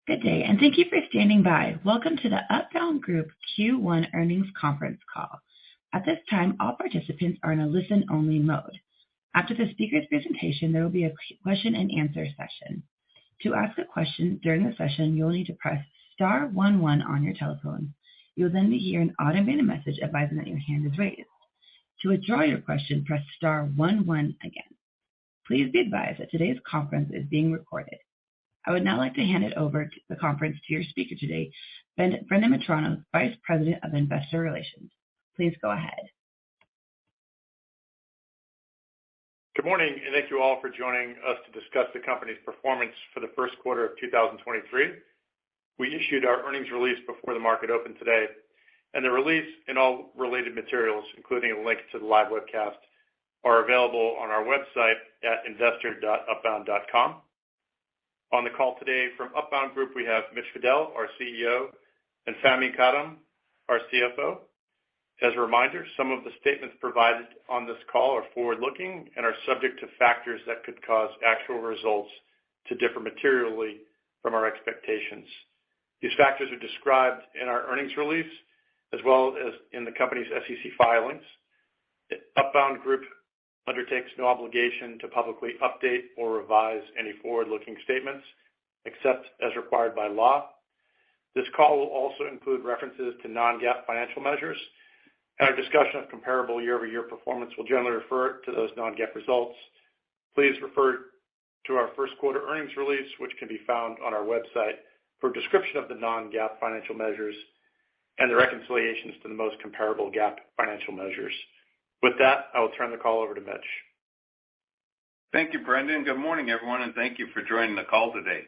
Good day, and thank you for standing by. Welcome to the Upbound Group Q1 earnings conference call. At this time, all participants are in a listen-only mode. After the speaker's presentation, there will be a question-and-answer session. To ask a question during the session, you'll need to press star 11 on your telephone. You'll then hear an automated message advising that your hand is raised. To withdraw your question, press star 11 again. Please be advised that today's conference is being recorded. I would now like to hand it over to the conference to your speaker today, Brendan Metrano, Vice President of Investor Relations. Please go ahead. Good morning, and thank you all for joining us to discuss the company's performance for the first quarter of 2023. We issued our earnings release before the market opened today, and the release and all related materials, including a link to the live webcast, are available on our website at investor.upbound.com. On the call today from Upbound Group, we have Mitch Fadel, our CEO, and Fahmi Karam, our CFO. As a reminder, some of the statements provided on this call are forward-looking and are subject to factors that could cause actual results to differ materially from our expectations. These factors are described in our earnings release, as well as in the company's SEC filings. Upbound Group undertakes no obligation to publicly update or revise any forward-looking statements, except as required by law. This call will also include references to non-GAAP financial measures, and our discussion of comparable year-over-year performance will generally refer to those non-GAAP results. Please refer to our first quarter earnings release, which can be found on our website, for a description of the non-GAAP financial measures and the reconciliations to the most comparable GAAP financial measures. With that, I will turn the call over to Mitch. Thank you, Brendan. Good morning, everyone, and thank you for joining the call today.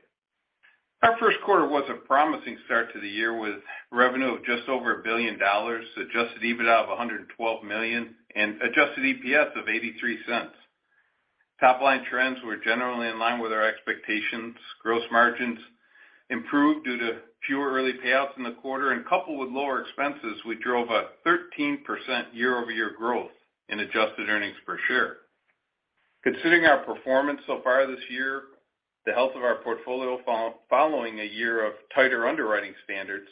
Our first quarter was a promising start to the year with revenue of just over $1 billion, adjusted EBITDA of $112 million, and adjusted EPS of 83 cents. Top-line trends were generally in line with our expectations. Gross margins improved due to fewer early payouts in the quarter, and coupled with lower expenses, we drove a 13% year-over-year growth in adjusted earnings per share. Considering our performance so far this year, the health of our portfolio following a year of tighter underwriting standards,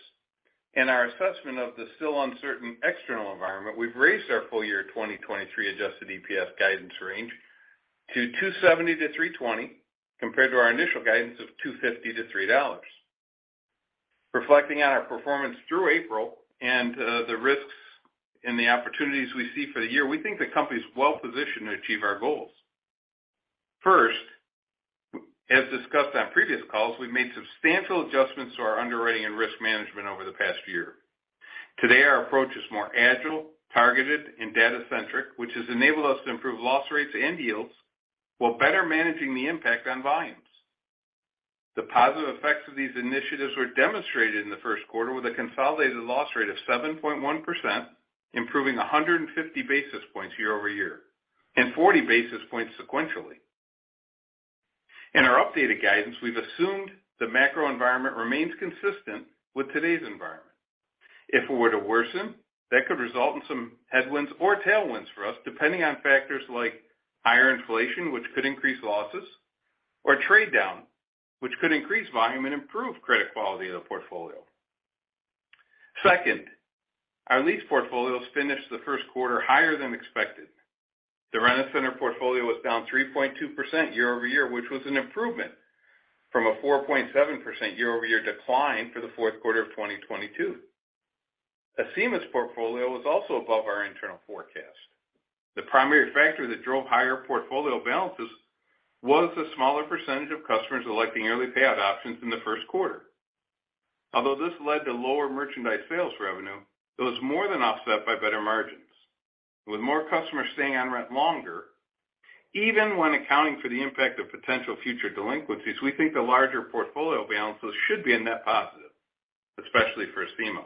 and our assessment of the still uncertain external environment, we've raised our full year 2023 adjusted EPS guidance range to $2.70 to $3.20, compared to our initial guidance of $2.50 to $3. Reflecting on our performance through April and the risks and the opportunities we see for the year, we think the company is well positioned to achieve our goals. First, as discussed on previous calls, we've made substantial adjustments to our underwriting and risk management over the past year. Today, our approach is more agile, targeted, and data-centric, which has enabled us to improve loss rates and yields while better managing the impact on volumes. The positive effects of these initiatives were demonstrated in the first quarter with a consolidated loss rate of 7.1%, improving 150 basis points year-over-year, and 40 basis points sequentially. In our updated guidance, we've assumed the macro environment remains consistent with today's environment. If it were to worsen, that could result in some headwinds or tailwinds for us, depending on factors like higher inflation, which could increase losses, or trade down, which could increase volume and improve credit quality of the portfolio. Second, our lease portfolios finished the first quarter higher than expected. The Rent-A-Center portfolio was down 3.2% year-over-year, which was an improvement from a 4.7% year-over-year decline for the fourth quarter of 2022. Acima's portfolio was also above our internal forecast. The primary factor that drove higher portfolio balances was a smaller percentage of customers electing early payout options in the first quarter. Although this led to lower merchandise sales revenue, it was more than offset by better margins. With more customers staying on rent longer, even when accounting for the impact of potential future delinquencies, we think the larger portfolio balances should be a net positive, especially for Acima.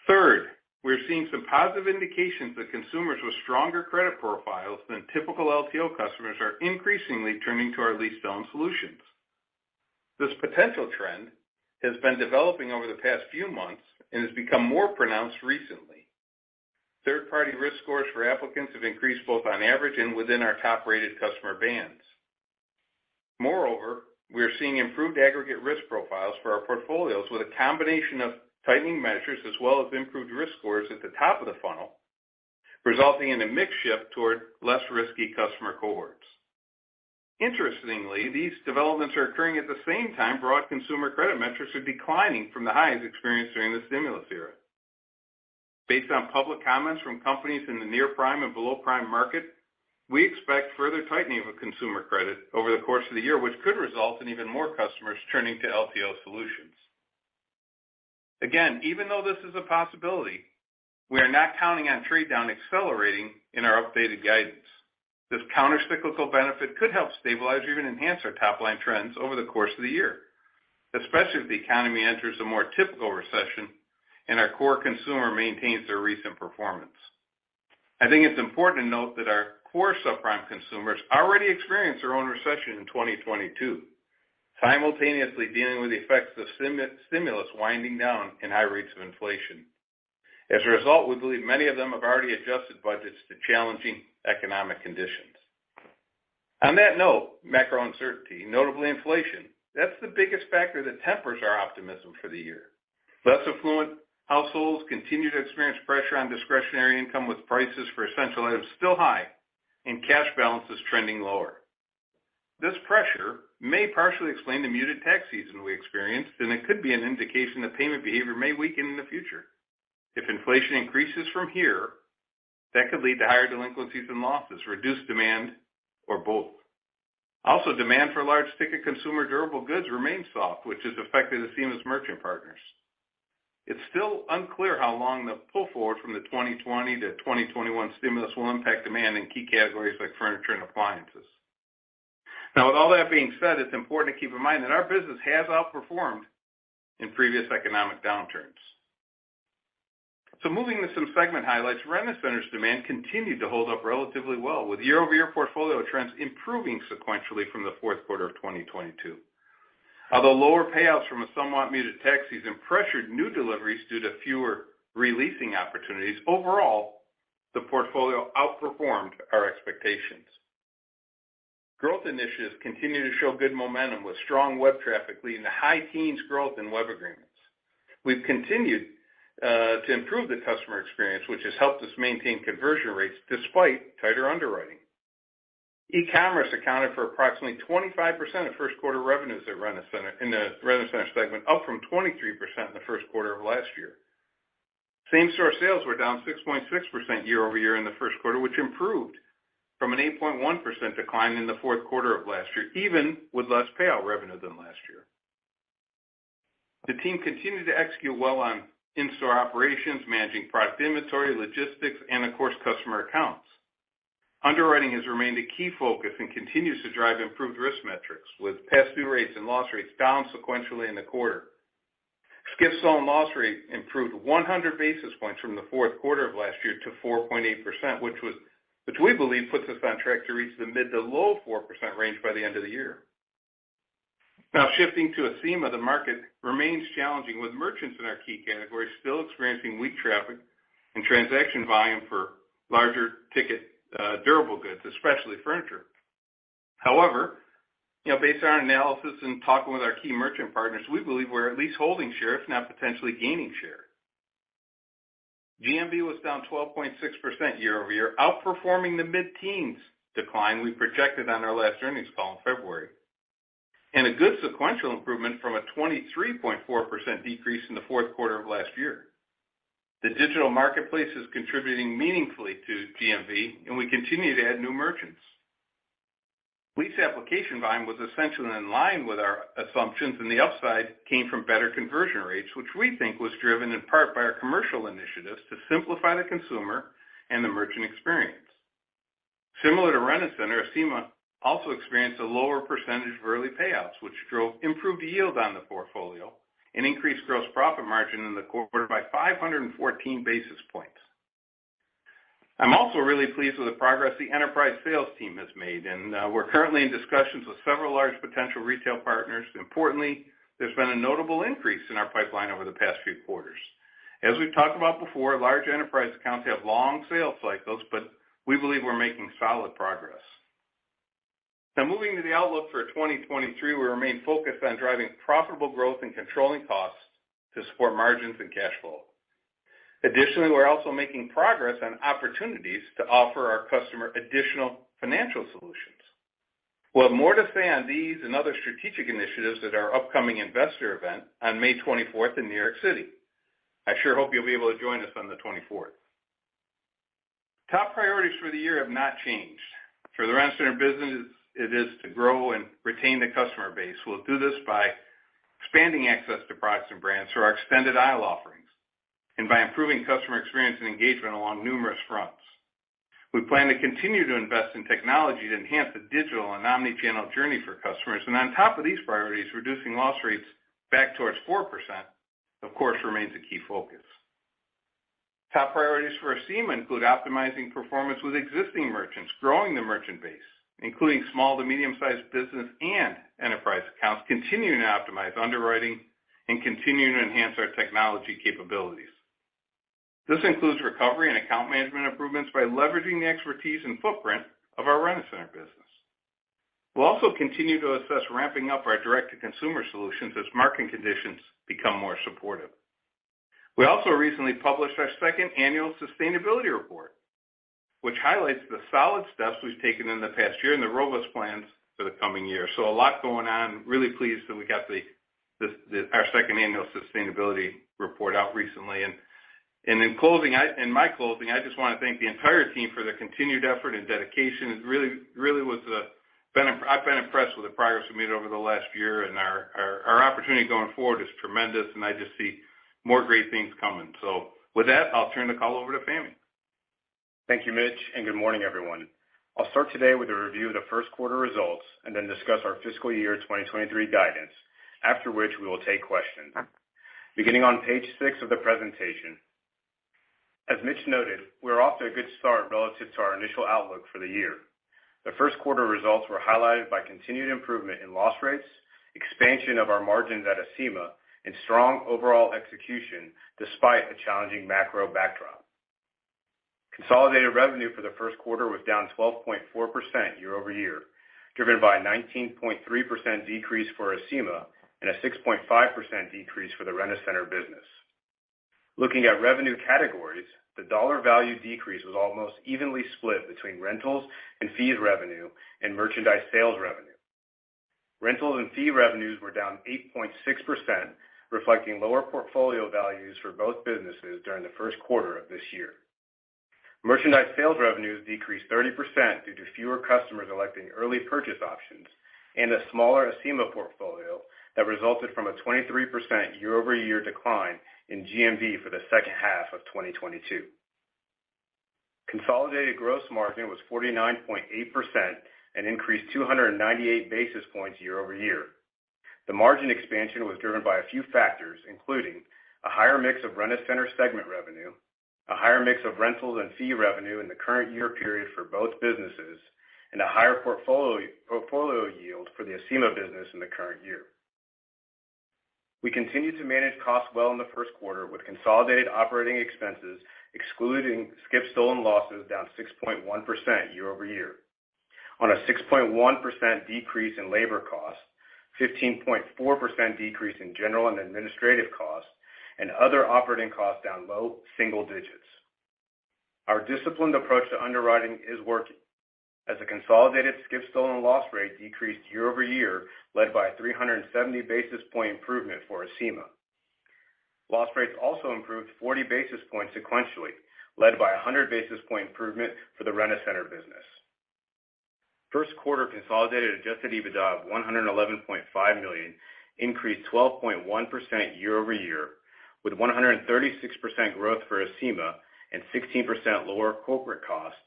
Third, we're seeing some positive indications that consumers with stronger credit profiles than typical LTO customers are increasingly turning to our lease-to-own solutions. This potential trend has been developing over the past few months and has become more pronounced recently. Third-party risk scores for applicants have increased both on average and within our top-rated customer bands. Moreover, we are seeing improved aggregate risk profiles for our portfolios with a combination of tightening measures as well as improved risk scores at the top of the funnel, resulting in a mix shift toward less risky customer cohorts. Interestingly, these developments are occurring at the same time broad consumer credit metrics are declining from the highs experienced during the stimulus era. Based on public comments from companies in the near prime and below prime market, we expect further tightening of consumer credit over the course of the year, which could result in even more customers turning to LTO solutions. Again, even though this is a possibility, we are not counting on trade down accelerating in our updated guidance. This countercyclical benefit could help stabilize or even enhance our top-line trends over the course of the year, especially if the economy enters a more typical recession and our core consumer maintains their recent performance. I think it's important to note that our core subprime consumers already experienced their own recession in 2022, simultaneously dealing with the effects of stimulus winding down and high rates of inflation. As a result, we believe many of them have already adjusted budgets to challenging economic conditions. On that note, macro uncertainty, notably inflation, that's the biggest factor that tempers our optimism for the year. Less affluent households continue to experience pressure on discretionary income with prices for essential items still high and cash balances trending lower. This pressure may partially explain the muted tax season we experienced, and it could be an indication that payment behavior may weaken in the future. If inflation increases from here, that could lead to higher delinquencies and losses, reduced demand, or both. Also, demand for large ticket consumer durable goods remains soft, which has affected Acima's merchant partners. It's still unclear how long the pull forward from the 2020 to 2021 stimulus will impact demand in key categories like furniture and appliances. Now, with all that being said, it's important to keep in mind that our business has outperformed in previous economic downturns. So moving to some segment highlights, Rent-A-Center's demand continued to hold up relatively well, with year-over-year portfolio trends improving sequentially from the fourth quarter of 2022. Although lower payouts from a somewhat muted tax season pressured new deliveries due to fewer releasing opportunities, overall, the portfolio outperformed our expectations. Growth initiatives continue to show good momentum with strong web traffic leading to high teens growth in web agreements. We've continued to improve the customer experience, which has helped us maintain conversion rates despite tighter underwriting. E-commerce accounted for approximately 25% of first quarter revenues at Rent-A-Center in the Rent-A-Center segment, up from 23% in the first quarter of last year. Same-store sales were down 6.6% year over year in the first quarter, which improved from an 8.1% decline in the fourth quarter of last year, even with less payout revenue than last year. The team continued to execute well on in-store operations, managing product inventory, logistics, and, of course, customer accounts. Underwriting has remained a key focus and continues to drive improved risk metrics, with past due rates and loss rates down sequentially in the quarter. Skip-stolen loss rate improved 100 basis points from the fourth quarter of last year to 4.8%, which we believe puts us on track to reach the mid to low 4% range by the end of the year. Now, shifting to Acima, the market remains challenging, with merchants in our key categories still experiencing weak traffic and transaction volume for larger ticket durable goods, especially furniture. However, based on our analysis and talking with our key merchant partners, we believe we're at least holding share, if not potentially gaining share. GMV was down 12.6% year over year, outperforming the mid-teens decline we projected on our last earnings call in February, and a good sequential improvement from a 23.4% decrease in the fourth quarter of last year. The digital marketplace is contributing meaningfully to GMV, and we continue to add new merchants. Lease application volume was essentially in line with our assumptions, and the upside came from better conversion rates, which we think was driven in part by our commercial initiatives to simplify the consumer and the merchant experience. Similar to Rent-A-Center, Acima also experienced a lower percentage of early payouts, which drove improved yield on the portfolio and increased gross profit margin in the quarter by 514 basis points. I'm also really pleased with the progress the enterprise sales team has made, and we're currently in discussions with several large potential retail partners. Importantly, there's been a notable increase in our pipeline over the past few quarters. As we've talked about before, large enterprise accounts have long sales cycles, but we believe we're making solid progress. Now, moving to the outlook for 2023, we remain focused on driving profitable growth and controlling costs to support margins and cash flow. Additionally, we're also making progress on opportunities to offer our customer additional financial solutions. We'll have more to say on these and other strategic initiatives at our upcoming investor event on May 24th in New York City. I sure hope you'll be able to join us on the 24th. Top priorities for the year have not changed. For the Rent-A-Center business, it is to grow and retain the customer base. We'll do this by expanding access to products and brands through our extended aisle offerings and by improving customer experience and engagement along numerous fronts. We plan to continue to invest in technology to enhance the digital and omni-channel journey for customers. And on top of these priorities, reducing loss rates back towards 4%, of course, remains a key focus. Top priorities for Acima include optimizing performance with existing merchants, growing the merchant base, including small to medium-sized business and enterprise accounts, continuing to optimize underwriting, and continuing to enhance our technology capabilities. This includes recovery and account management improvements by leveraging the expertise and footprint of our Rent-A-Center business. We'll also continue to assess ramping up our direct-to-consumer solutions as market conditions become more supportive. We also recently published our second annual sustainability report, which highlights the solid steps we've taken in the past year and the robust plans for the coming year. So a lot going on. Really pleased that we got our second annual sustainability report out recently. And in closing, in my closing, I just want to thank the entire team for their continued effort and dedication. It really was I've been impressed with the progress we made over the last year, and our opportunity going forward is tremendous, and I just see more great things coming. So with that, I'll turn the call over to Fahmi. Thank you, Mitch, and good morning, everyone. I'll start today with a review of the first quarter results and then discuss our fiscal year 2023 guidance, after which we will take questions. Beginning on page 6 of the presentation. As Mitch noted, we're off to a good start relative to our initial outlook for the year. The first quarter results were highlighted by continued improvement in loss rates, expansion of our margins at Acima, and strong overall execution despite a challenging macro backdrop. Consolidated revenue for the first quarter was down 12.4% year over year, driven by a 19.3% decrease for Acima and a 6.5% decrease for the Rent-A-Center business. Looking at revenue categories, the dollar value decrease was almost evenly split between rentals and fees revenue and merchandise sales revenue. Rentals and fee revenues were down 8.6%, reflecting lower portfolio values for both businesses during the first quarter of this year. Merchandise sales revenues decreased 30% due to fewer customers electing early purchase options and a smaller Acima portfolio that resulted from a 23% year-over-year decline in GMV for the second half of 2022. Consolidated gross margin was 49.8% and increased 298 basis points year-over-year. The margin expansion was driven by a few factors, including a higher mix of Rent-A-Center segment revenue, a higher mix of rentals and fee revenue in the current year period for both businesses, and a higher portfolio yield for the Acima business in the current year. We continued to manage costs well in the first quarter, with consolidated operating expenses, excluding skip-stolen losses, down 6.1% year over year. On a 6.1% decrease in labor costs, 15.4% decrease in general and administrative costs, and other operating costs down low single digits. Our disciplined approach to underwriting is working, as the consolidated skip-stolen loss rate decreased year over year, led by a 370 basis point improvement for Acima. Loss rates also improved 40 basis points sequentially, led by a 100 basis point improvement for the Rent-A-Center business. First quarter consolidated adjusted EBITDA of $111.5 million increased 12.1% year over year, with 136% growth for Acima and 16% lower corporate costs,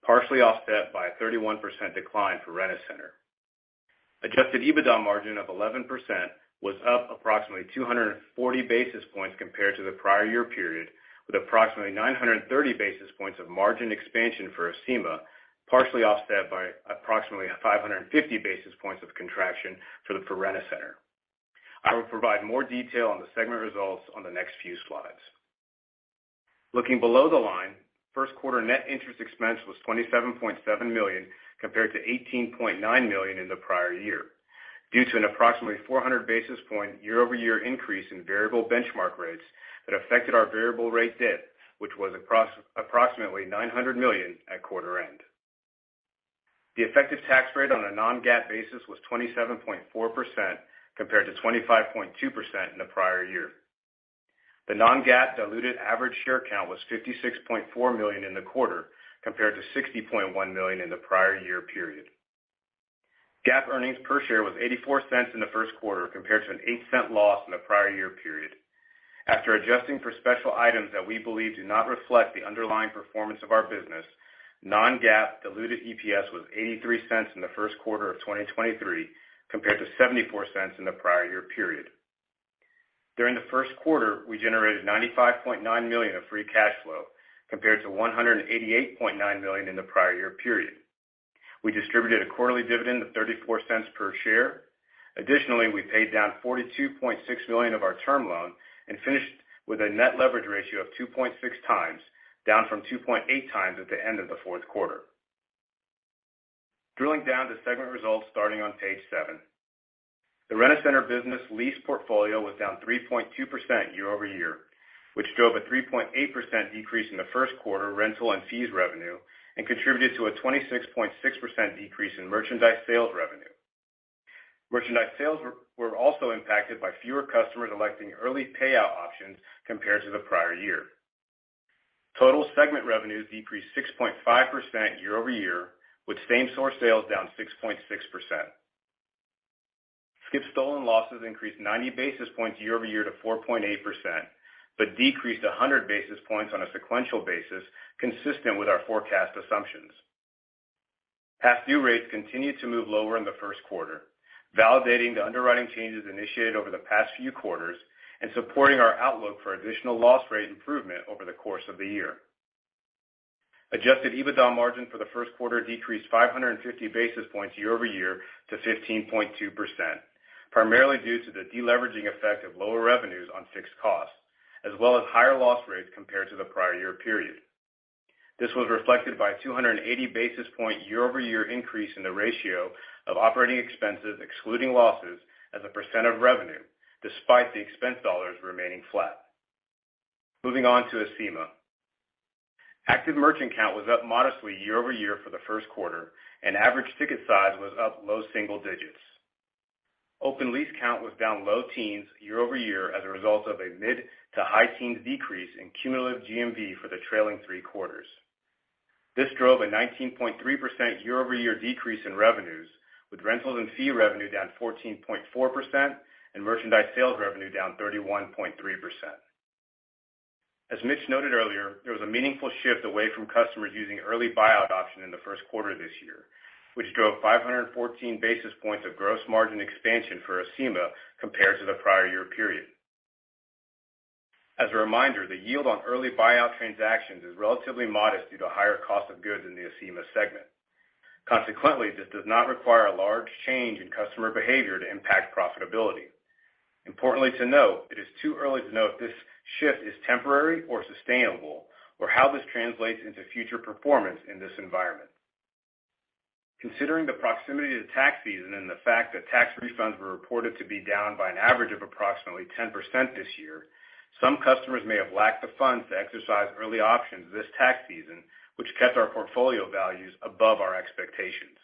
partially offset by a 31% decline for Rent-A-Center. Adjusted EBITDA margin of 11% was up approximately 240 basis points compared to the prior year period, with approximately 930 basis points of margin expansion for Acima, partially offset by approximately 550 basis points of contraction for Rent-A-Center. I will provide more detail on the segment results on the next few slides. Looking below the line, first quarter net interest expense was $27.7 million compared to $18.9 million in the prior year, due to an approximately 400 basis point year-over-year increase in variable benchmark rates that affected our variable rate debt, which was approximately $900 million at quarter end. The effective tax rate on a non-GAAP basis was 27.4% compared to 25.2% in the prior year. The non-GAAP diluted average share count was 56.4 million in the quarter compared to 60.1 million in the prior year period. GAAP earnings per share was 84 cents in the first quarter compared to an 8-cent loss in the prior year period. After adjusting for special items that we believe do not reflect the underlying performance of our business, non-GAAP diluted EPS was 83 cents in the first quarter of 2023 compared to 74 cents in the prior year period. During the first quarter, we generated $95.9 million of free cash flow compared to $188.9 million in the prior year period. We distributed a quarterly dividend of 34 cents per share. Additionally, we paid down $42.6 million of our term loan and finished with a net leverage ratio of 2.6 times, down from 2.8 times at the end of the fourth quarter. Drilling down to segment results starting on page 7. The Rent-A-Center business lease portfolio was down 3.2% year-over-year, which drove a 3.8% decrease in the first quarter rental and fees revenue and contributed to a 26.6% decrease in merchandise sales revenue. Merchandise sales were also impacted by fewer customers electing early payout options compared to the prior year. Total segment revenues decreased 6.5% year-over-year, with same-store sales down 6.6%. Skip-stolen losses increased 90 basis points year-over-year to 4.8%, but decreased 100 basis points on a sequential basis, consistent with our forecast assumptions. Past due rates continued to move lower in the first quarter, validating the underwriting changes initiated over the past few quarters and supporting our outlook for additional loss rate improvement over the course of the year. Adjusted EBITDA margin for the first quarter decreased 550 basis points year-over-year to 15.2%, primarily due to the deleveraging effect of lower revenues on fixed costs, as well as higher loss rates compared to the prior year period. This was reflected by a 280 basis point year-over-year increase in the ratio of operating expenses excluding losses as a percent of revenue, despite the expense dollars remaining flat. Moving on to Acima. Active merchant count was up modestly year-over-year for the first quarter, and average ticket size was up low single digits. Open lease count was down low teens year-over-year as a result of a mid to high teens decrease in cumulative GMV for the trailing 3 quarters. This drove a 19.3% year-over-year decrease in revenues, with rentals and fee revenue down 14.4% and merchandise sales revenue down 31.3%. As Mitch noted earlier, there was a meaningful shift away from customers using early buyout option in the first quarter this year, which drove 514 basis points of gross margin expansion for Acima compared to the prior year period. As a reminder, the yield on early buyout transactions is relatively modest due to higher cost of goods in the Acima segment. Consequently, this does not require a large change in customer behavior to impact profitability. Importantly to note, it is too early to know if this shift is temporary or sustainable, or how this translates into future performance in this environment. Considering the proximity to tax season and the fact that tax refunds were reported to be down by an average of approximately 10% this year, some customers may have lacked the funds to exercise early options this tax season, which kept our portfolio values above our expectations.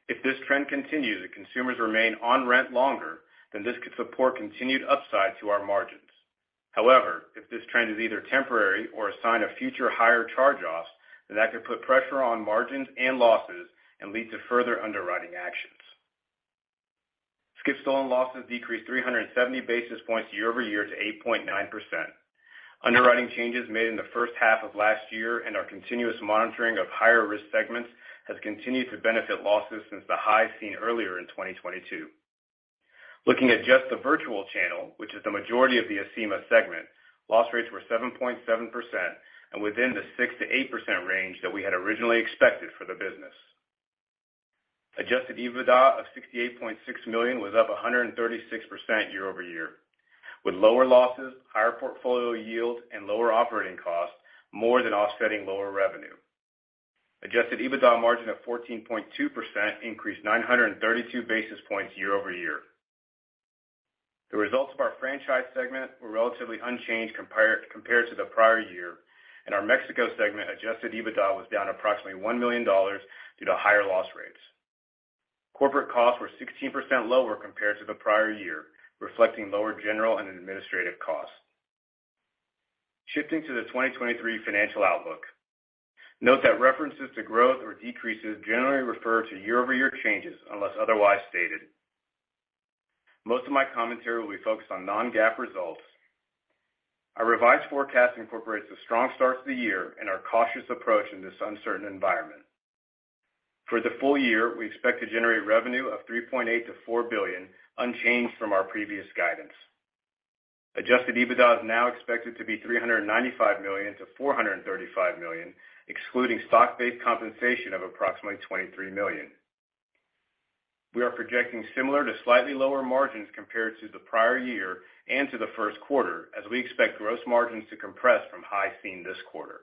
If this trend continues and consumers remain on rent longer, then this could support continued upside to our margins. However, if this trend is either temporary or a sign of future higher charge-offs, then that could put pressure on margins and losses and lead to further underwriting actions. Skip-stolen losses decreased 370 basis points year-over-year to 8.9%. Underwriting changes made in the first half of last year and our continuous monitoring of higher risk segments has continued to benefit losses since the highs seen earlier in 2022. Looking at just the virtual channel, which is the majority of the Acima segment, loss rates were 7.7% and within the 6 to 8% range that we had originally expected for the business. Adjusted EBITDA of $68.6 million was up 136% year-over-year. With lower losses, higher portfolio yield, and lower operating costs, more than offsetting lower revenue. Adjusted EBITDA margin of 14.2% increased 932 basis points year over year. The results of our franchise segment were relatively unchanged compared to the prior year, and our Mexico segment adjusted EBITDA was down approximately $1 million due to higher loss rates. Corporate costs were 16% lower compared to the prior year, reflecting lower general and administrative costs. Shifting to the 2023 financial outlook. Note that references to growth or decreases generally refer to year-over-year changes unless otherwise stated. Most of my commentary will be focused on non-GAAP results. Our revised forecast incorporates a strong start to the year and our cautious approach in this uncertain environment. For the full year, we expect to generate revenue of $3.8 to $4 billion, unchanged from our previous guidance. Adjusted EBITDA is now expected to be $395 million to $435 million, excluding stock-based compensation of approximately $23 million. We are projecting similar to slightly lower margins compared to the prior year and to the first quarter, as we expect gross margins to compress from highs seen this quarter.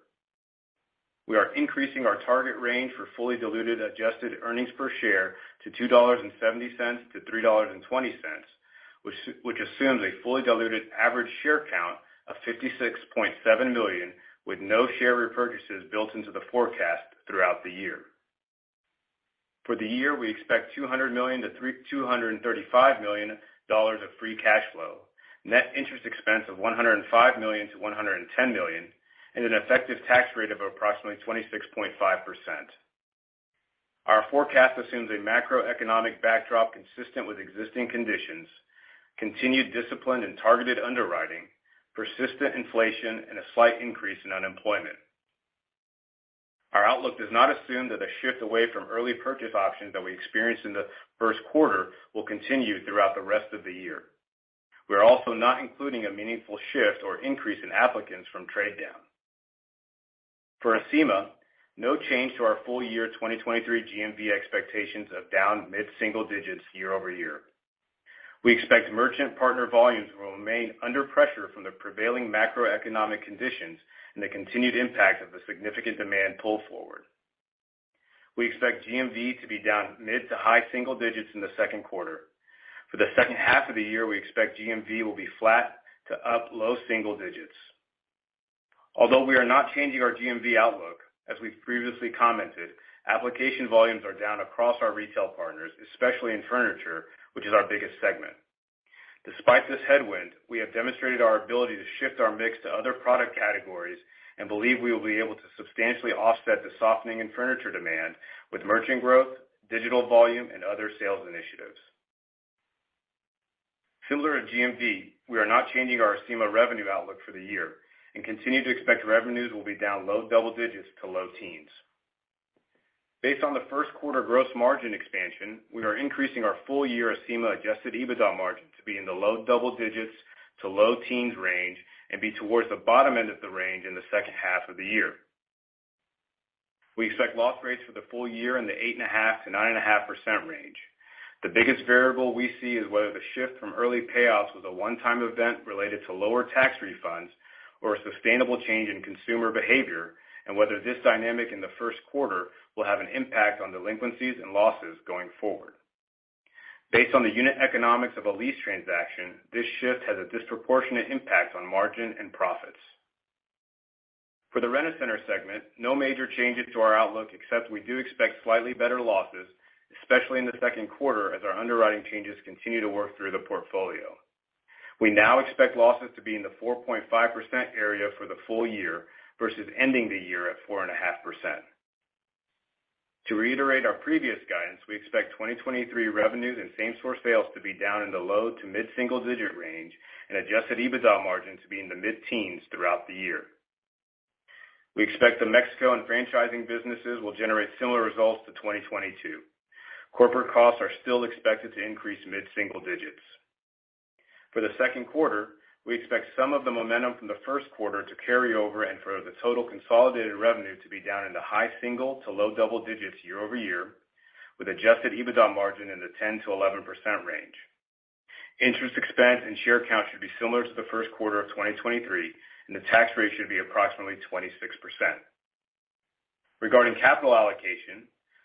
We are increasing our target range for fully diluted adjusted earnings per share to $2.70 to $3.20, which assumes a fully diluted average share count of 56.7 million, with no share repurchases built into the forecast throughout the year. For the year, we expect $200 million to $235 million of free cash flow, net interest expense of $105 million to $110 million, and an effective tax rate of approximately 26.5%. Our forecast assumes a macroeconomic backdrop consistent with existing conditions, continued discipline and targeted underwriting, persistent inflation, and a slight increase in unemployment. Our outlook does not assume that a shift away from early purchase options that we experienced in the first quarter will continue throughout the rest of the year. We are also not including a meaningful shift or increase in applicants from trade down. For Acima, no change to our full year 2023 GMV expectations of down mid-single digits year over year. We expect merchant partner volumes will remain under pressure from the prevailing macroeconomic conditions and the continued impact of the significant demand pull forward. We expect GMV to be down mid to high single digits in the second quarter. For the second half of the year, we expect GMV will be flat to up low single digits. Although we are not changing our GMV outlook, as we've previously commented, application volumes are down across our retail partners, especially in furniture, which is our biggest segment. Despite this headwind, we have demonstrated our ability to shift our mix to other product categories and believe we will be able to substantially offset the softening in furniture demand with merchant growth, digital volume, and other sales initiatives. Similar to GMV, we are not changing our Acima revenue outlook for the year and continue to expect revenues will be down low double digits to low teens. Based on the first quarter gross margin expansion, we are increasing our full year Acima adjusted EBITDA margin to be in the low double digits to low teens range and be towards the bottom end of the range in the second half of the year. We expect loss rates for the full year in the 8.5% to 9.5% range. The biggest variable we see is whether the shift from early payouts was a one-time event related to lower tax refunds or a sustainable change in consumer behavior, and whether this dynamic in the first quarter will have an impact on delinquencies and losses going forward. Based on the unit economics of a lease transaction, this shift has a disproportionate impact on margin and profits. For the Rent-A-Center segment, no major changes to our outlook, except we do expect slightly better losses, especially in the second quarter as our underwriting changes continue to work through the portfolio. We now expect losses to be in the 4.5% area for the full year versus ending the year at 4.5%. To reiterate our previous guidance, we expect 2023 revenues and same-store sales to be down in the low to mid-single digit range and adjusted EBITDA margin to be in the mid-teens throughout the year. We expect the Mexico and franchising businesses will generate similar results to 2022. Corporate costs are still expected to increase mid-single digits. For the second quarter, we expect some of the momentum from the first quarter to carry over and for the total consolidated revenue to be down in the high single to low double digits year over year, with adjusted EBITDA margin in the 10 to 11% range. Interest expense and share count should be similar to the first quarter of 2023, and the tax rate should be approximately 26%. Regarding capital allocation,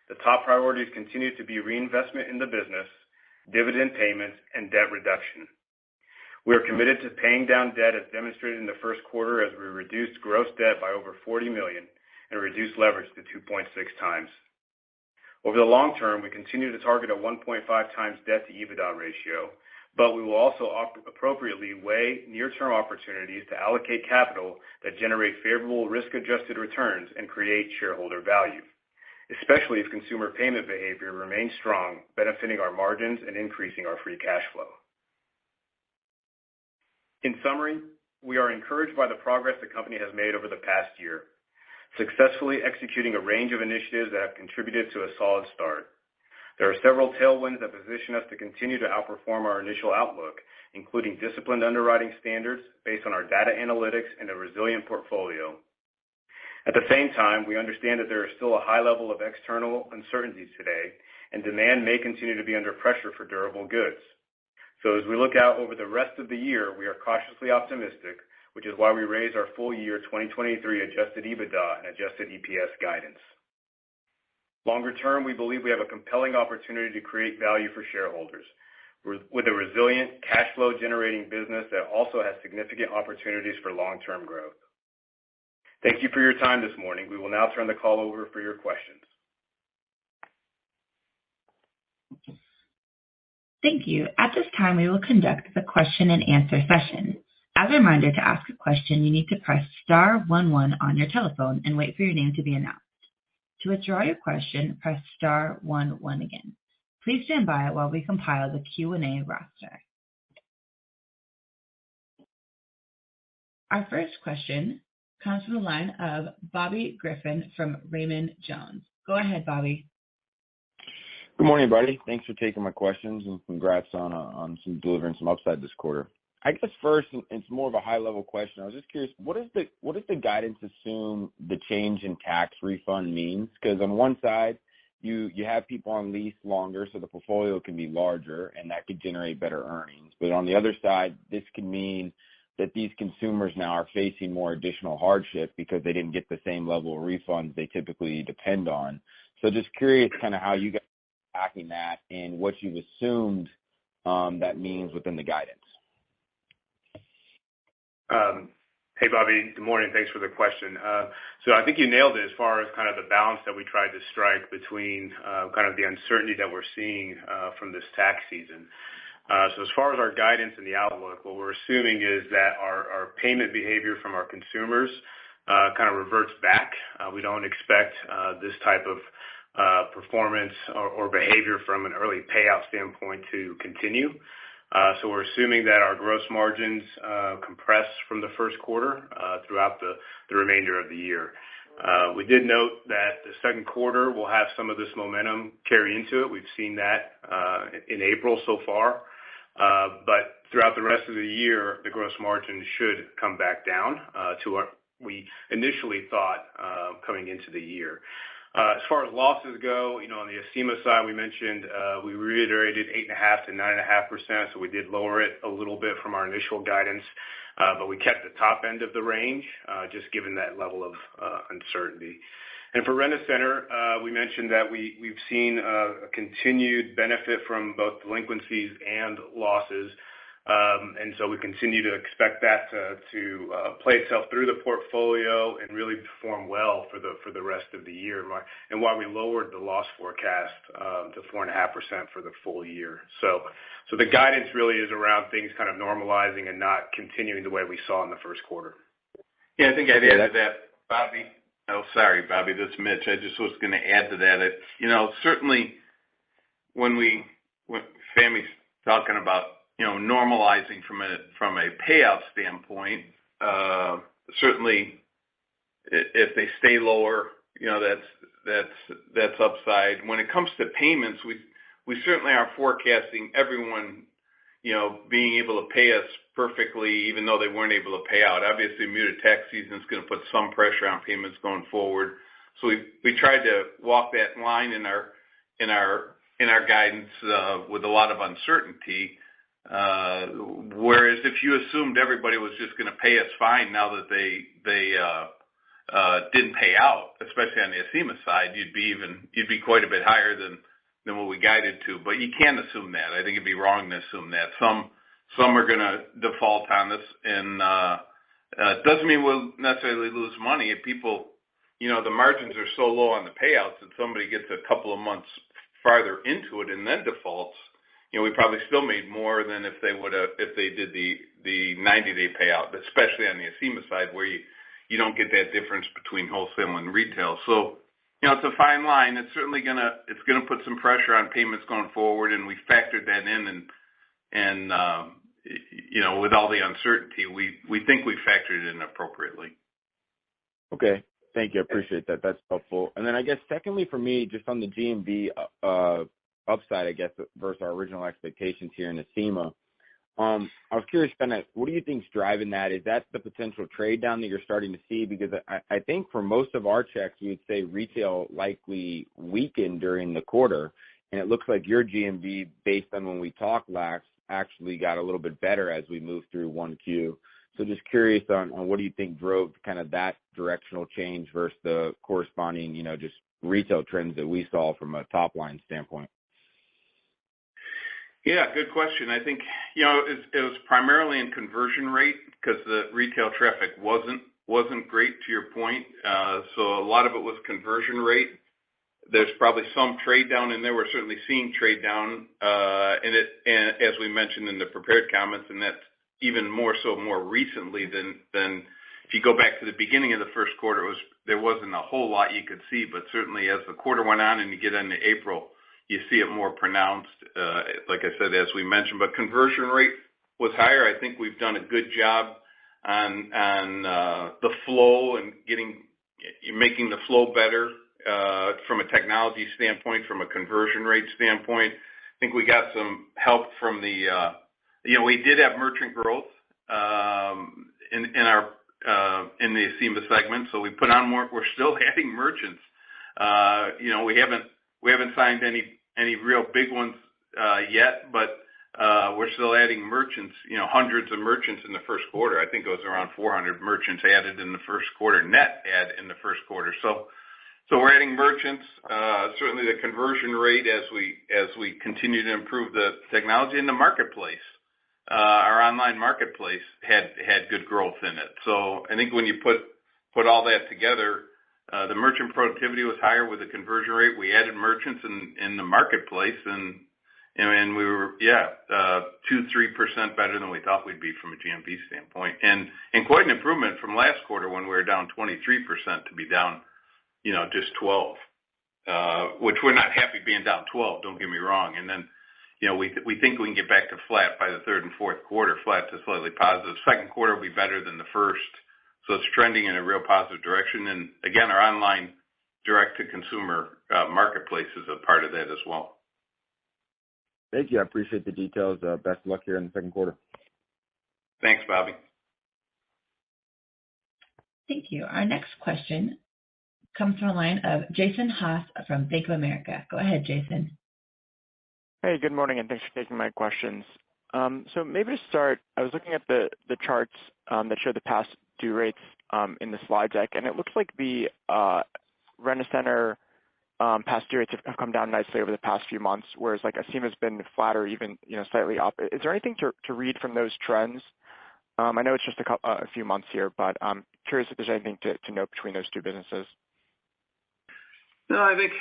the top priorities continue to be reinvestment in the business, dividend payments, and debt reduction. We are committed to paying down debt as demonstrated in the first quarter as we reduced gross debt by over $40 million and reduced leverage to 2.6 times. Over the long term, we continue to target a 1.5 times debt to EBITDA ratio, but we will also appropriately weigh near-term opportunities to allocate capital that generate favorable risk-adjusted returns and create shareholder value, especially if consumer payment behavior remains strong, benefiting our margins and increasing our free cash flow. In summary, we are encouraged by the progress the company has made over the past year, successfully executing a range of initiatives that have contributed to a solid start. There are several tailwinds that position us to continue to outperform our initial outlook, including disciplined underwriting standards based on our data analytics and a resilient portfolio. At the same time, we understand that there is still a high level of external uncertainties today, and demand may continue to be under pressure for durable goods. So as we look out over the rest of the year, we are cautiously optimistic, which is why we raised our full year 2023 adjusted EBITDA and adjusted EPS guidance. Longer term, we believe we have a compelling opportunity to create value for shareholders with a resilient cash flow generating business that also has significant opportunities for long-term growth. Thank you for your time this morning. We will now turn the call over for your questions. Thank you. At this time, we will conduct the question and answer session. As a reminder, to ask a question, you need to press star 11 on your telephone and wait for your name to be announced. To withdraw your question, press star 11 again. Please stand by while we compile the Q&A roster. Our first question comes from the line of Bobby Griffin from Raymond James. Go ahead, Bobby. Good morning, everybody. Thanks for taking my questions and congrats on delivering some upside this quarter. I guess first, it's more of a high-level question. I was just curious, what does the guidance assume the change in tax refund means? Because on one side, you have people on lease longer, so the portfolio can be larger, and that could generate better earnings. But on the other side, this could mean that these consumers now are facing more additional hardship because they didn't get the same level of refunds they typically depend on. So just curious kind of how you guys are tracking that and what you've assumed that means within the guidance. Hey, Bobby. Good morning. Thanks for the question. So I think you nailed it as far as kind of the balance that we tried to strike between kind of the uncertainty that we're seeing from this tax season. So as far as our guidance and the outlook, what we're assuming is that our payment behavior from our consumers kind of reverts back. We don't expect this type of performance or behavior from an early payout standpoint to continue. So we're assuming that our gross margins compress from the first quarter throughout the remainder of the year. We did note that the second quarter will have some of this momentum carry into it. We've seen that in April so far. But throughout the rest of the year, the gross margin should come back down to what we initially thought coming into the year. As far as losses go, on the Acima side, we mentioned we reiterated 8.5% to 9.5%, so we did lower it a little bit from our initial guidance, but we kept the top end of the range, just given that level of uncertainty. And for Rent-A-Center, we mentioned that we've seen a continued benefit from both delinquencies and losses. And so we continue to expect that to play itself through the portfolio and really perform well for the rest of the year, and why we lowered the loss forecast to 4.5% for the full year. So the guidance really is around things kind of normalizing and not continuing the way we saw in the first quarter. Yeah, I think I'd add to that, Bobby. Oh, sorry, Bobby, this is Mitch. I just was going to add to that. Certainly when Family's talking about normalizing from a payout standpoint, certainly if they stay lower, that's upside. When it comes to payments, we certainly are forecasting everyone, being able to pay us perfectly, even though they weren't able to pay out. Obviously, muted tax season is going to put some pressure on payments going forward. So we tried to walk that line in our guidance with a lot of uncertainty. Whereas if you assumed everybody was just going to pay us fine now that they didn't pay out, especially on the Acima side, you'd be quite a bit higher than what we guided to. But you can't assume that. I think it'd be wrong to assume that. Some are going to default on us, and it doesn't mean we'll necessarily lose money. If people, the margins are so low on the payouts that somebody gets a couple of months farther into it and then defaults, we probably still made more than if they did the 90-day payout, especially on the Acima side where you don't get that difference between wholesale and retail. So, it's a fine line. It's certainly gonna put some pressure on payments going forward, and we factored that in, and with all the uncertainty, we think we factored it in appropriately. Okay. Thank you. I appreciate that. That's helpful. And then I guess secondly for me, just on the GMV upside, I guess, versus our original expectations here in Acima, I was curious, kind of, what do you think is driving that? Is that the potential trade down that you're starting to see? Because I think for most of our checks, we would say retail likely weakened during the quarter, and it looks like your GMV, based on when we talked last, actually got a little bit better as we moved through 1Q. So just curious on what do you think drove kind of that directional change versus the corresponding, just retail trends that we saw from a top line standpoint? Yeah, good question. I think, it was primarily in conversion rate because the retail traffic wasn't great, to your point. So a lot of it was conversion rate. There's probably some trade down in there. We're certainly seeing trade down and as we mentioned in the prepared comments, and that's even more so more recently than if you go back to the beginning of the first quarter, there wasn't a whole lot you could see, but certainly as the quarter went on and you get into April, you see it more pronounced, like I said, as we mentioned. But conversion rate was higher. I think we've done a good job on the flow and making the flow better from a technology standpoint, from a conversion rate standpoint. I think we got some help from the we did have merchant growth in the Acima segment, so we put on more. We're still adding merchants. We haven't signed any real big ones yet, but we're still adding merchants. Hundreds of merchants in the first quarter. I think it was around 400 merchants added in the first quarter, net add in the first quarter. So we're adding merchants. Certainly the conversion rate as we continue to improve the technology in the marketplace. Our online marketplace had good growth in it. So I think when you put all that together, the merchant productivity was higher with the conversion rate. We added merchants in the marketplace, and we were 2-3% better than we thought we'd be from a GMV standpoint, and quite an improvement from last quarter when we were down 23% to be down just 12, which we're not happy being down 12. Don't get me wrong, and then. We think we can get back to flat by the third and fourth quarter, flat to slightly positive. Second quarter will be better than the first. So it's trending in a real positive direction. And again, our online direct-to-consumer marketplace is a part of that as well. Thank you. I appreciate the details. Best of luck here in the second quarter. Thanks, Bobby. Thank you. Our next question comes from the line of Jason Haas from Bank of America. Go ahead, Jason. Hey, good morning, and thanks for taking my questions. So maybe to start, I was looking at the charts that show the past due rates in the slide deck, and it looks like the Rent-A-Center past due rates have come down nicely over the past few months, whereas like Acima's been flat or even slightly up. Is there anything to read from those trends? I know it's just a few months here, but I'm curious if there's anything to note between those two businesses. No, I think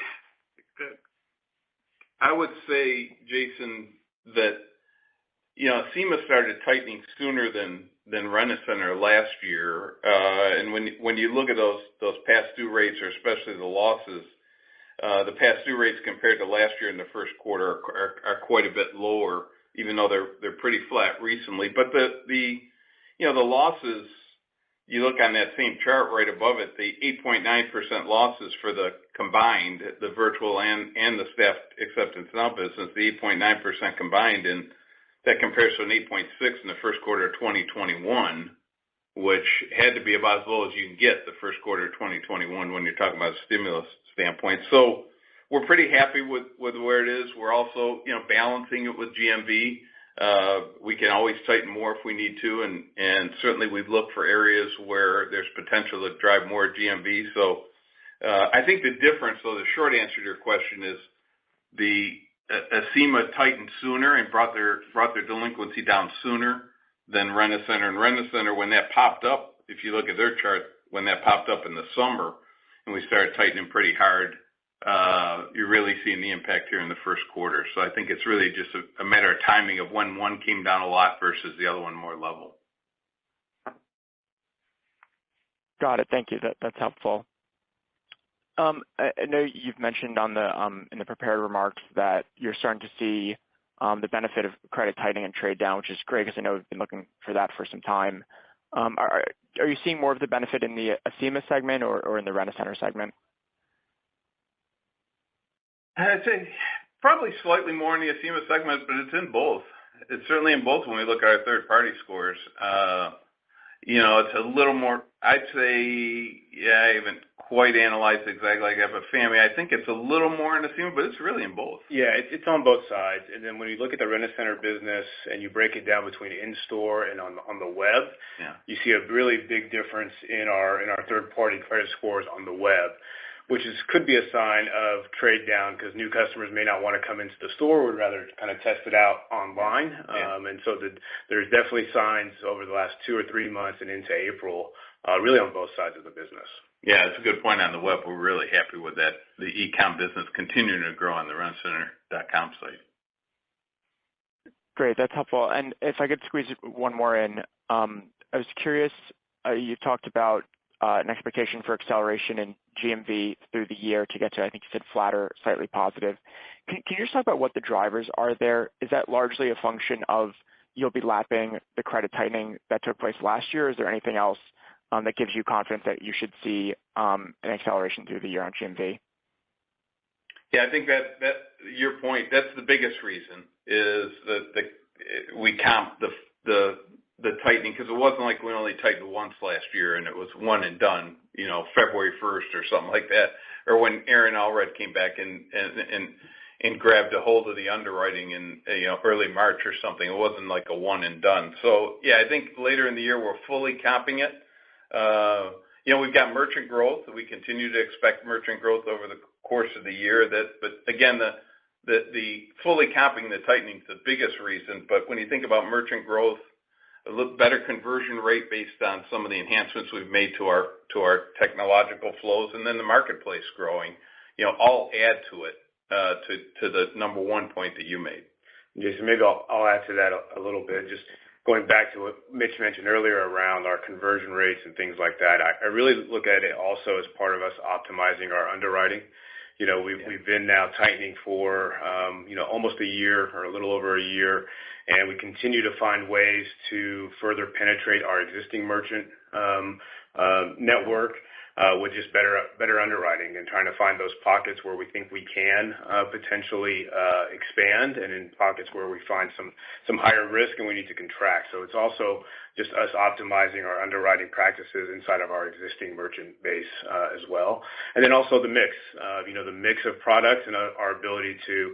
I would say, Jason, that Acima started tightening sooner than Rent-A-Center last year, and when you look at those past due rates, or especially the losses, the past due rates compared to last year in the first quarter are quite a bit lower, even though they're pretty flat recently. But the losses, you look on that same chart right above it, the 8.9% losses for the combined, the virtual and the staff acceptance now business, the 8.9% combined, and that compares to an 8.6 in the first quarter of 2021, which had to be about as low as you can get the first quarter of 2021 when you're talking about a stimulus standpoint. So we're pretty happy with where it is. We're also, balancing it with GMV. We can always tighten more if we need to, and certainly we look for areas where there's potential to drive more GMV. So I think the difference, though, the short answer to your question is the Acima tightened sooner and brought their delinquency down sooner than Rent-A-Center. And Rent-A-Center, when that popped up, if you look at their chart, when that popped up in the summer and we started tightening pretty hard, you're really seeing the impact here in the first quarter. So I think it's really just a matter of timing of when one came down a lot versus the other one more level. Got it. Thank you. That's helpful. I know you've mentioned on the in the prepared remarks that you're starting to see the benefit of credit tightening and trade down, which is great because I know we've been looking for that for some time. Are you seeing more of the benefit in the Acima segment or in the Rent-A-Center segment? I'd say probably slightly more in the Acima segment, but it's in both. It's certainly in both when we look at our third-party scores. It's a little more, I'd say, I haven't quite analyzed exactly like that, but Fahmi, I think it's a little more in Acima, but it's really in both. Yeah, it's on both sides. And then when you look at the Rent-A-Center business and you break it down between in-store and on the web, you see a really big difference in our third-party credit scores on the web, which could be a sign of trade down because new customers may not want to come into the store, would rather kind of test it out online. And so there's definitely signs over the last 2 or 3 months and into April, really on both sides of the business. Yeah, it's a good point on the web. We're really happy with that. The e-com business continuing to grow on the rentacenter.com site. Great, that's helpful. And if I could squeeze one more in, I was curious, you talked about an expectation for acceleration in GMV through the year to get to, I think you said flat or slightly positive. Can you just talk about what the drivers are there? Is that largely a function of you'll be lapping the credit tightening that took place last year? Or is there anything else that gives you confidence that you should see an acceleration through the year on GMV? Yeah, I think that your point, that's the biggest reason is that we comp the tightening, because it wasn't like we only tightened once last year and it was one and done, February 1st or something like that, or when Aaron Allred came back and grabbed a hold of the underwriting in early March or something. It wasn't like a one and done. So yeah, I think later in the year we're fully comping it. We've got merchant growth. We continue to expect merchant growth over the course of the year. But again, the fully comping the tightening is the biggest reason. But when you think about merchant growth, a little better conversion rate based on some of the enhancements we've made to our technological flows, and then the marketplace growing, all add to it, to the number one point that you made. Jason, maybe I'll add to that a little bit. Just going back to what Mitch mentioned earlier around our conversion rates and things like that, I really look at it also as part of us optimizing our underwriting. We've been now tightening for, almost a year or a little over a year, and we continue to find ways to further penetrate our existing merchant network with just better underwriting and trying to find those pockets where we think we can potentially expand, and in pockets where we find some higher risk and we need to contract. So it's also just us optimizing our underwriting practices inside of our existing merchant base as well. And then also the mix, the mix of products and our ability to,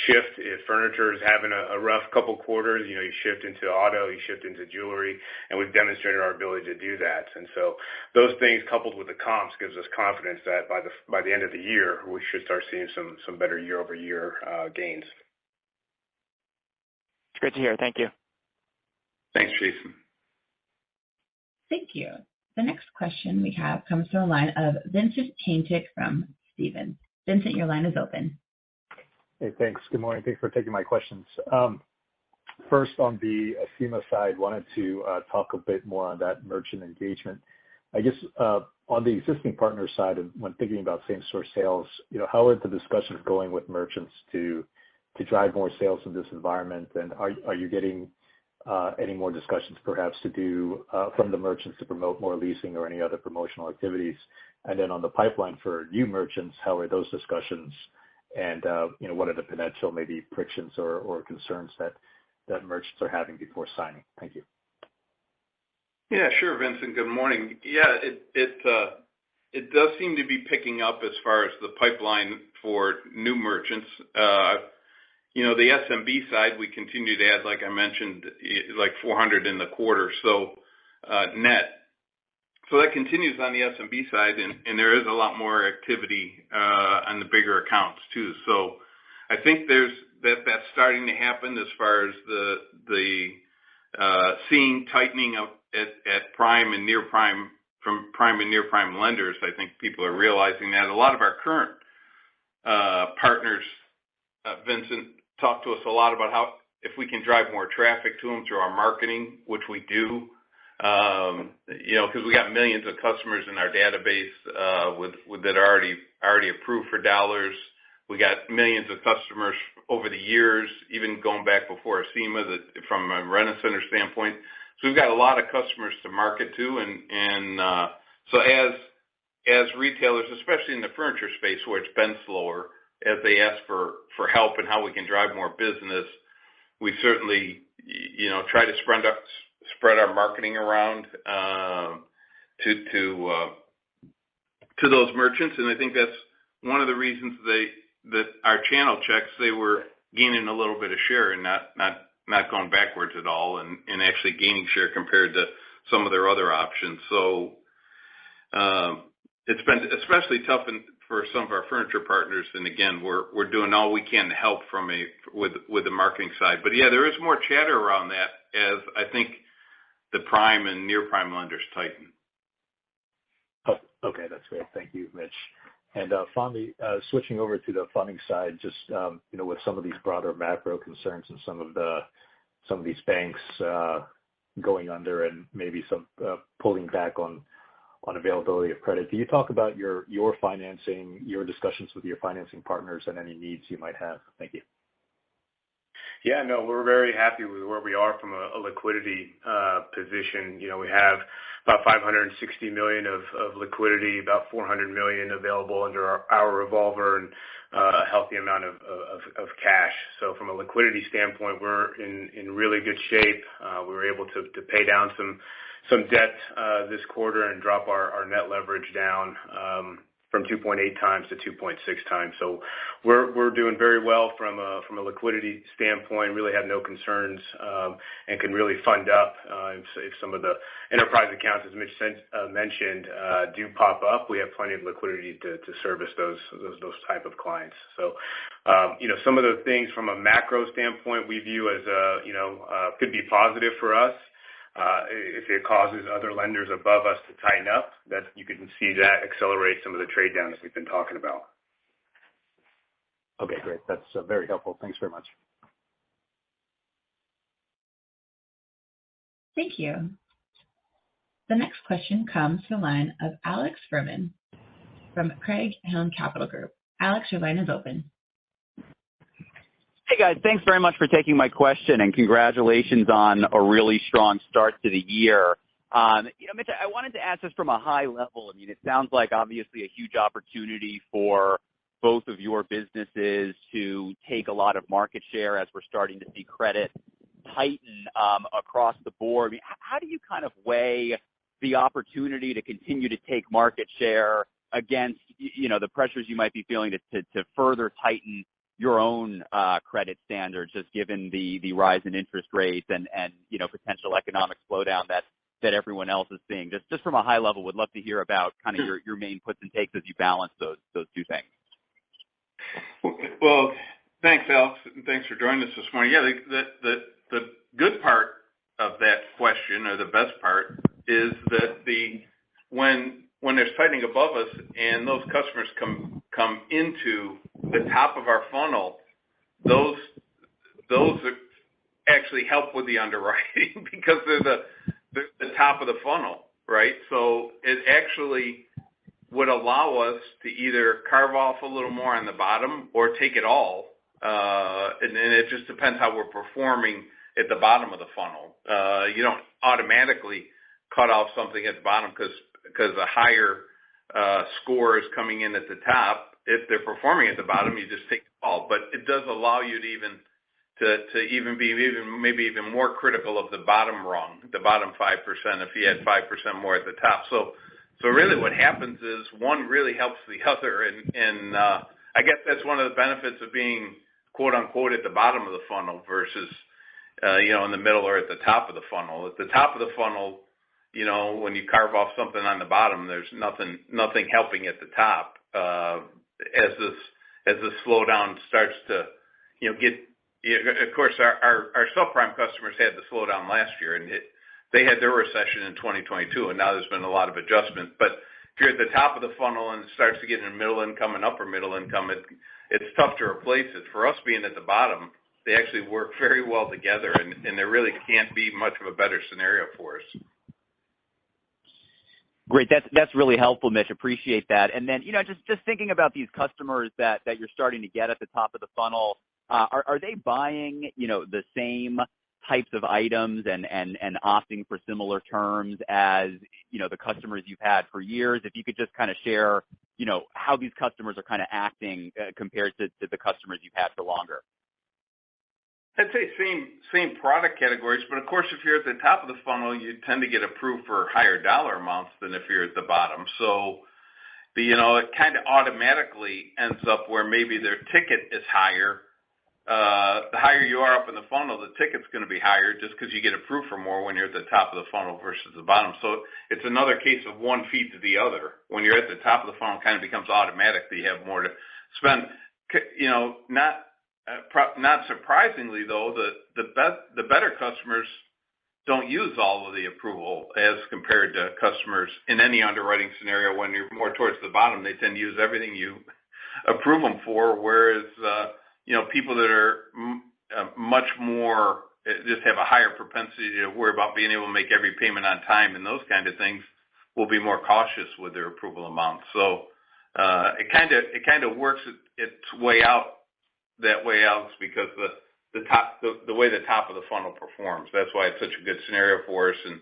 shift if furniture is having a rough couple quarters, you shift into auto, you shift into jewelry, and we've demonstrated our ability to do that. And so those things coupled with the comps gives us confidence that by the end of the year, we should start seeing some better year-over-year gains. It's great to hear. Thank you. Thanks, Jason. Thank you. The next question we have comes from the line of Vincent Caintic from Stephens. Vincent, your line is open. Hey, thanks. Good morning. Thanks for taking my questions. First, on the Acima side, wanted to talk a bit more on that merchant engagement. I guess on the existing partner side, when thinking about same-store sales, how are the discussions going with merchants to drive more sales in this environment? And are you getting any more discussions perhaps to do from the merchants to promote more leasing or any other promotional activities? And then on the pipeline for new merchants, how are those discussions? And what are the potential maybe frictions or concerns that merchants are having before signing? Thank you. Yeah, sure, Vincent. Good morning. Yeah, it does seem to be picking up as far as the pipeline for new merchants. The SMB side, we continue to add, like I mentioned, like 400 in the quarter, so net. So that continues on the SMB side, and there is a lot more activity on the bigger accounts too. So I think that's starting to happen as far as the seeing tightening at prime and near prime from prime and near prime lenders. I think people are realizing that. A lot of our current partners, Vincent, talk to us a lot about how if we can drive more traffic to them through our marketing, which we do, because we got millions of customers in our database with that are already approved for dollars. We got millions of customers over the years, even going back before ACEMA, from a Rent-A-Center standpoint. So we've got a lot of customers to market to, and so as retailers, especially in the furniture space where it's been slower, as they ask for help and how we can drive more business, we certainly try to spread our marketing around to those merchants, and I think that's one of the reasons that our channel checks, they were gaining a little bit of share and not going backwards at all, and actually gaining share compared to some of their other options. So it's been especially tough for some of our furniture partners, and again, we're doing all we can to help with the marketing side. But yeah, there is more chatter around that as I think the prime and near prime lenders tighten. Oh, okay, that's great. Thank you, Mitch. And finally, switching over to the funding side, just with some of these broader macro concerns and some of these banks going under and maybe some pulling back on availability of credit. Can you talk about your financing, your discussions with your financing partners, and any needs you might have? Thank you. Yeah, no, we're very happy with where we are from a liquidity position. We have about $560 million of liquidity, about $400 million available under our revolver, and a healthy amount of cash. So from a liquidity standpoint, we're in really good shape. We were able to pay down some debt this quarter and drop our net leverage down from 2.8 times to 2.6 times. So we're doing very well from a liquidity standpoint. Really have no concerns and can really fund up if some of the enterprise accounts, as Mitch mentioned, do pop up. We have plenty of liquidity to service those type of clients. So some of the things from a macro standpoint we view as could be positive for us. If it causes other lenders above us to tighten up, that you can see that accelerate some of the trade downs we've been talking about. Okay, great. That's very helpful. Thanks very much. Thank you. The next question comes from the line of Alex Furman from Craig-Hallum Capital Group. Alex, your line is open. Hey guys, thanks very much for taking my question, and congratulations on a really strong start to the year. Mitch, I wanted to ask this from a high level. I mean, it sounds like obviously a huge opportunity for both of your businesses to take a lot of market share as we're starting to see credit tighten across the board. I mean, how do you kind of weigh the opportunity to continue to take market share against the pressures you might be feeling to further tighten your own credit standards, just given the rise in interest rates and potential economic slowdown that everyone else is seeing? Just from a high level, would love to hear about kind of your main puts and takes as you balance those two things. Well, thanks, Alex, and thanks for joining us this morning. Yeah, the good part of that question, or the best part, is that when there's tightening above us and those customers come into the top of our funnel, those actually help with the underwriting because they're the top of the funnel, right? So it actually would allow us to either carve off a little more on the bottom or take it all, and it just depends how we're performing at the bottom of the funnel. You don't automatically cut off something at the bottom because a higher score is coming in at the top. If they're performing at the bottom, you just take it all. But it does allow you to even be maybe even more critical of the bottom rung, the bottom 5%, if you had 5% more at the top. So really what happens is one really helps the other, and I guess that's one of the benefits of being quote unquote at the bottom of the funnel versus, in the middle or at the top of the funnel. At the top of the funnel, when you carve off something on the bottom, there's nothing helping at the top. As the slowdown starts to, of course, our subprime customers had the slowdown last year, and they had their recession in 2022, and now there's been a lot of adjustment. But if you're at the top of the funnel and it starts to get into middle income and upper middle income, it's tough to replace it. For us being at the bottom, they actually work very well together, and there really can't be much of a better scenario for us. Great. That's really helpful, Mitch. Appreciate that. And then, just thinking about these customers that you're starting to get at the top of the funnel, are they buying, the same types of items and opting for similar terms as, the customers you've had for years? If you could just kind of share, how these customers are kind of acting compared to the customers you've had for longer. I'd say same product categories, but of course, if you're at the top of the funnel, you tend to get approved for higher dollar amounts than if you're at the bottom. So, it kind of automatically ends up where maybe their ticket is higher. The higher you are up in the funnel, the ticket's going to be higher just because you get approved for more when you're at the top of the funnel versus the bottom. So it's another case of one feeds the other. When you're at the top of the funnel, it kind of becomes automatic that you have more to spend. Not surprisingly, though, the better customers don't use all of the approval as compared to customers in any underwriting scenario. When you're more towards the bottom, they tend to use everything you approve them for, whereas people that are much more just have a higher propensity to worry about being able to make every payment on time and those kind of things will be more cautious with their approval amounts. So it kind of works its way out that way, Alex, because the way the top of the funnel performs. That's why it's such a good scenario for us, and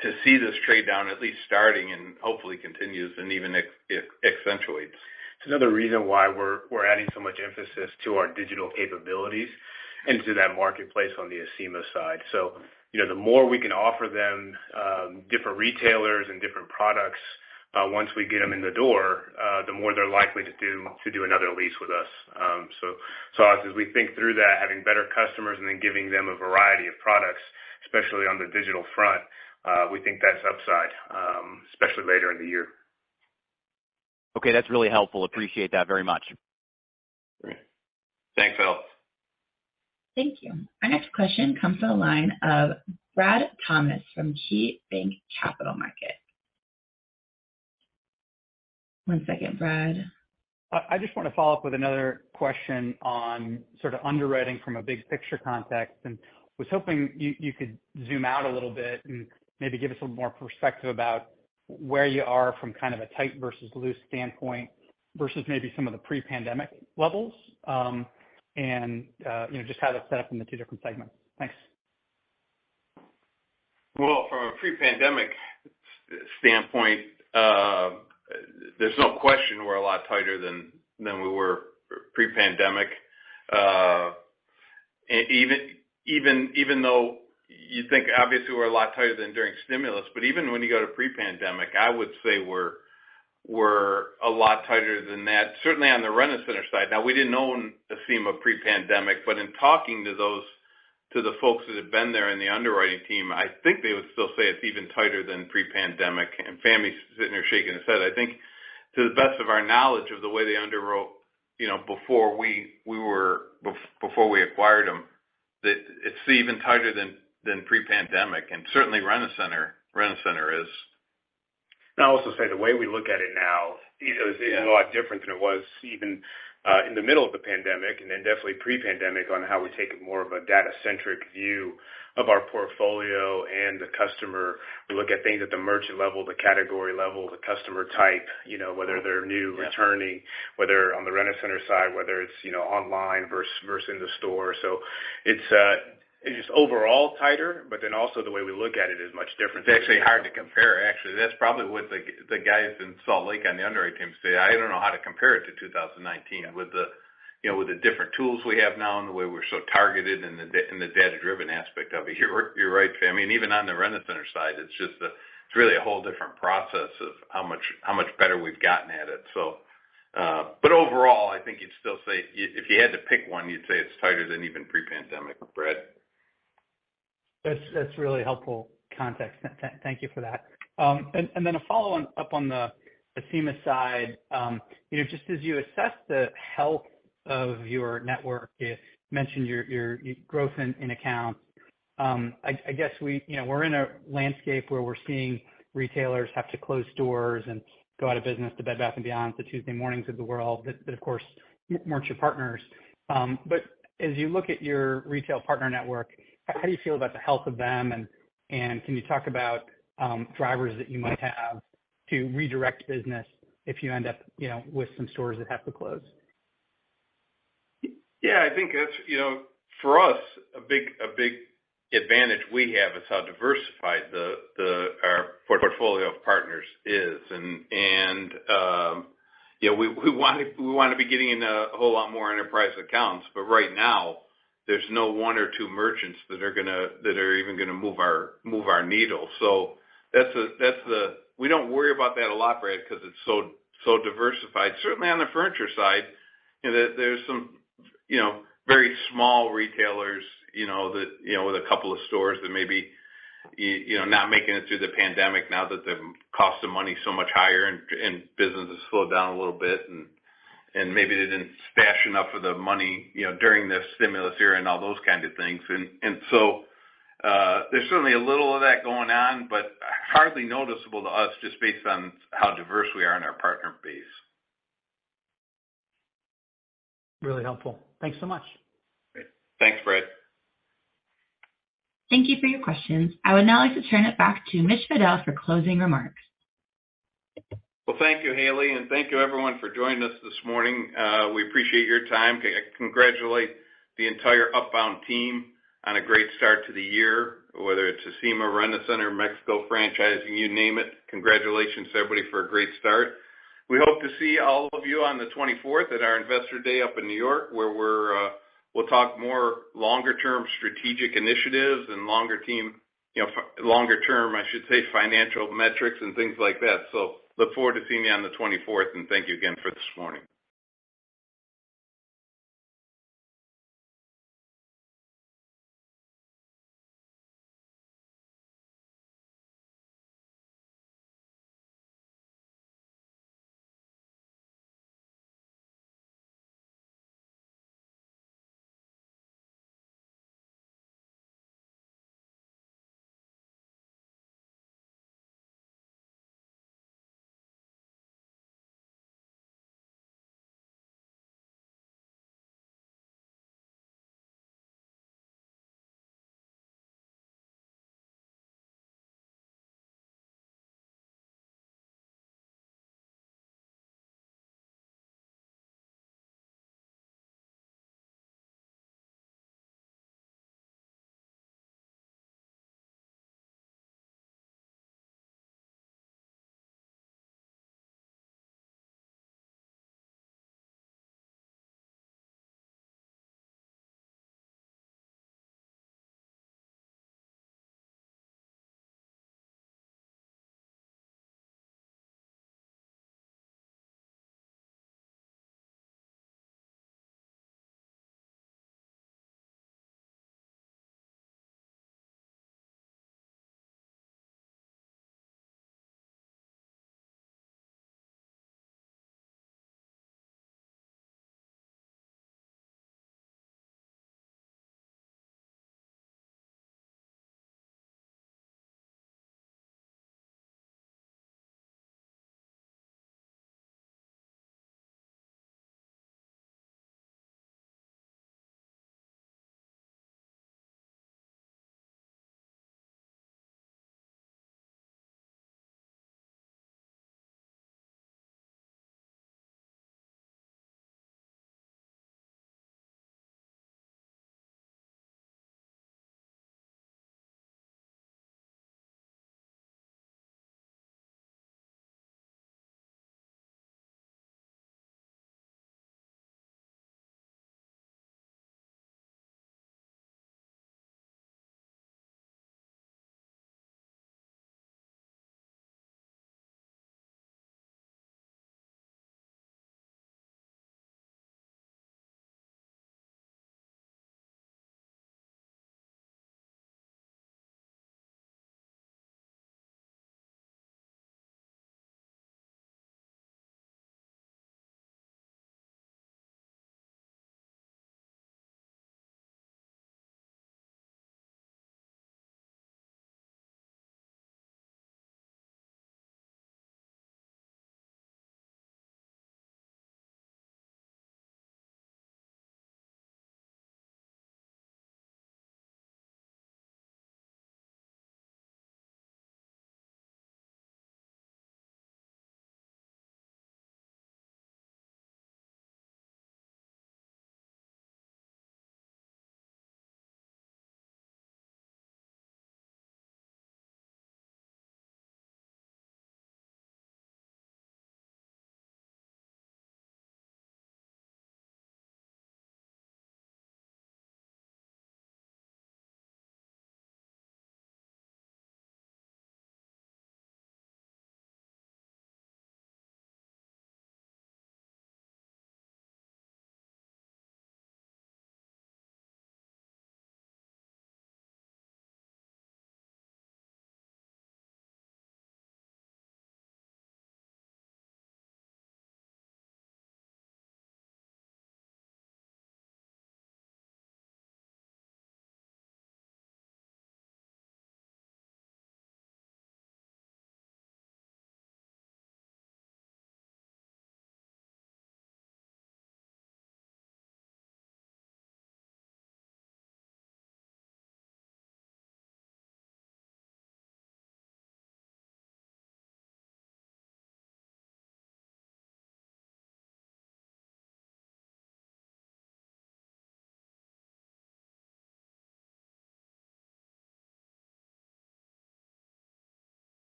to see this trade down at least starting and hopefully continues and even accentuates. It's another reason why we're adding so much emphasis to our digital capabilities and to that marketplace on the Acima side. So, the more we can offer them different retailers and different products, once we get them in the door, the more they're likely to do another lease with us. So as we think through that, having better customers and then giving them a variety of products, especially on the digital front, we think that's upside, especially later in the year. Okay, that's really helpful. Appreciate that very much. Great. Thanks, Alex. Thank you. Our next question comes from the line of Brad Thomas from KeyBanc Capital Markets. One second, Brad. I just want to follow up with another question on sort of underwriting from a big picture context, and was hoping you could zoom out a little bit and maybe give us a little more perspective about where you are from kind of a tight versus loose standpoint versus maybe some of the pre-pandemic levels, and just how that's set up in the two different segments. Thanks. Well, from a pre-pandemic standpoint, there's no question we're a lot tighter than we were pre-pandemic. Even though you think obviously we're a lot tighter than during stimulus, but even when you go to pre-pandemic, I would say we're a lot tighter than that. Certainly on the Rent-A-Center side. Now we didn't own Acima pre-pandemic, but in talking to the folks that have been there in the underwriting team, I think they would still say it's even tighter than pre-pandemic. And Fami's sitting there shaking his head. I think to the best of our knowledge of the way they underwrote, before we acquired them, that it's even tighter than pre-pandemic, and certainly Rent-A-Center is. And I'll also say the way we look at it now is a lot different than it was even in the middle of the pandemic, and then definitely pre-pandemic, on how we take more of a data-centric view of our portfolio and the customer. We look at things at the merchant level, the category level, the customer type, whether they're new, returning, whether on the Rent-A-Center side, whether it's, online versus in the store. So it's just overall tighter, but then also the way we look at it is much different. It's actually hard to compare, actually. That's probably what the guys in Salt Lake on the underwriting team say. I don't know how to compare it to 2019 with the different tools we have now and the way we're so targeted and the data-driven aspect of it. You're right, Fam. I mean, even on the Rent-A-Center side, it's really a whole different process of how much better we've gotten at it. So But overall, I think you'd still say, if you had to pick one, you'd say it's tighter than even pre-pandemic, Brad. That's really helpful context. Thank you for that. And then a follow up on the Acima side, just as you assess the health of your network, you mentioned your growth in accounts. I guess we're in a landscape where we're seeing retailers have to close stores and go out of business, to Bed Bath & Beyond, the Tuesday Mornings of the world, that of course weren't your partners. But as you look at your retail partner network, how do you feel about the health of them? And can you talk about drivers that you might have to redirect business if you end up, with some stores that have to close? Yeah, I think that's, for us, a big advantage we have is how diversified our portfolio of partners is, and we want to be getting in a whole lot more enterprise accounts, but right now there's no one or two merchants that are even gonna move our needle. So we don't worry about that a lot, Brad, because it's so diversified. Certainly on the furniture side, there's some very small retailers, that, with a couple of stores that maybe, not making it through the pandemic now that the cost of money is so much higher and business has slowed down a little bit, and maybe they didn't stash enough of the money, during the stimulus era and all those kind of things. And so there's certainly a little of that going on, but hardly noticeable to us just based on how diverse we are in our partner base. Really helpful. Thanks so much. Great. Thanks, Brad. Thank you for your questions. I would now like to turn it back to Mitch Fadel for closing remarks. Well, thank you, Haley, and thank you, everyone, for joining us this morning. We appreciate your time. I congratulate the entire Upbound team on a great start to the year, whether it's Acima, Rent-A-Center, Mexico franchising, you name it. Congratulations to everybody for a great start. We hope to see all of you on the 24th at our Investor Day up in New York, where we'll talk more longer-term strategic initiatives and longer-term, I should say, financial metrics and things like that. So look forward to seeing you on the 24th, and thank you again for this morning.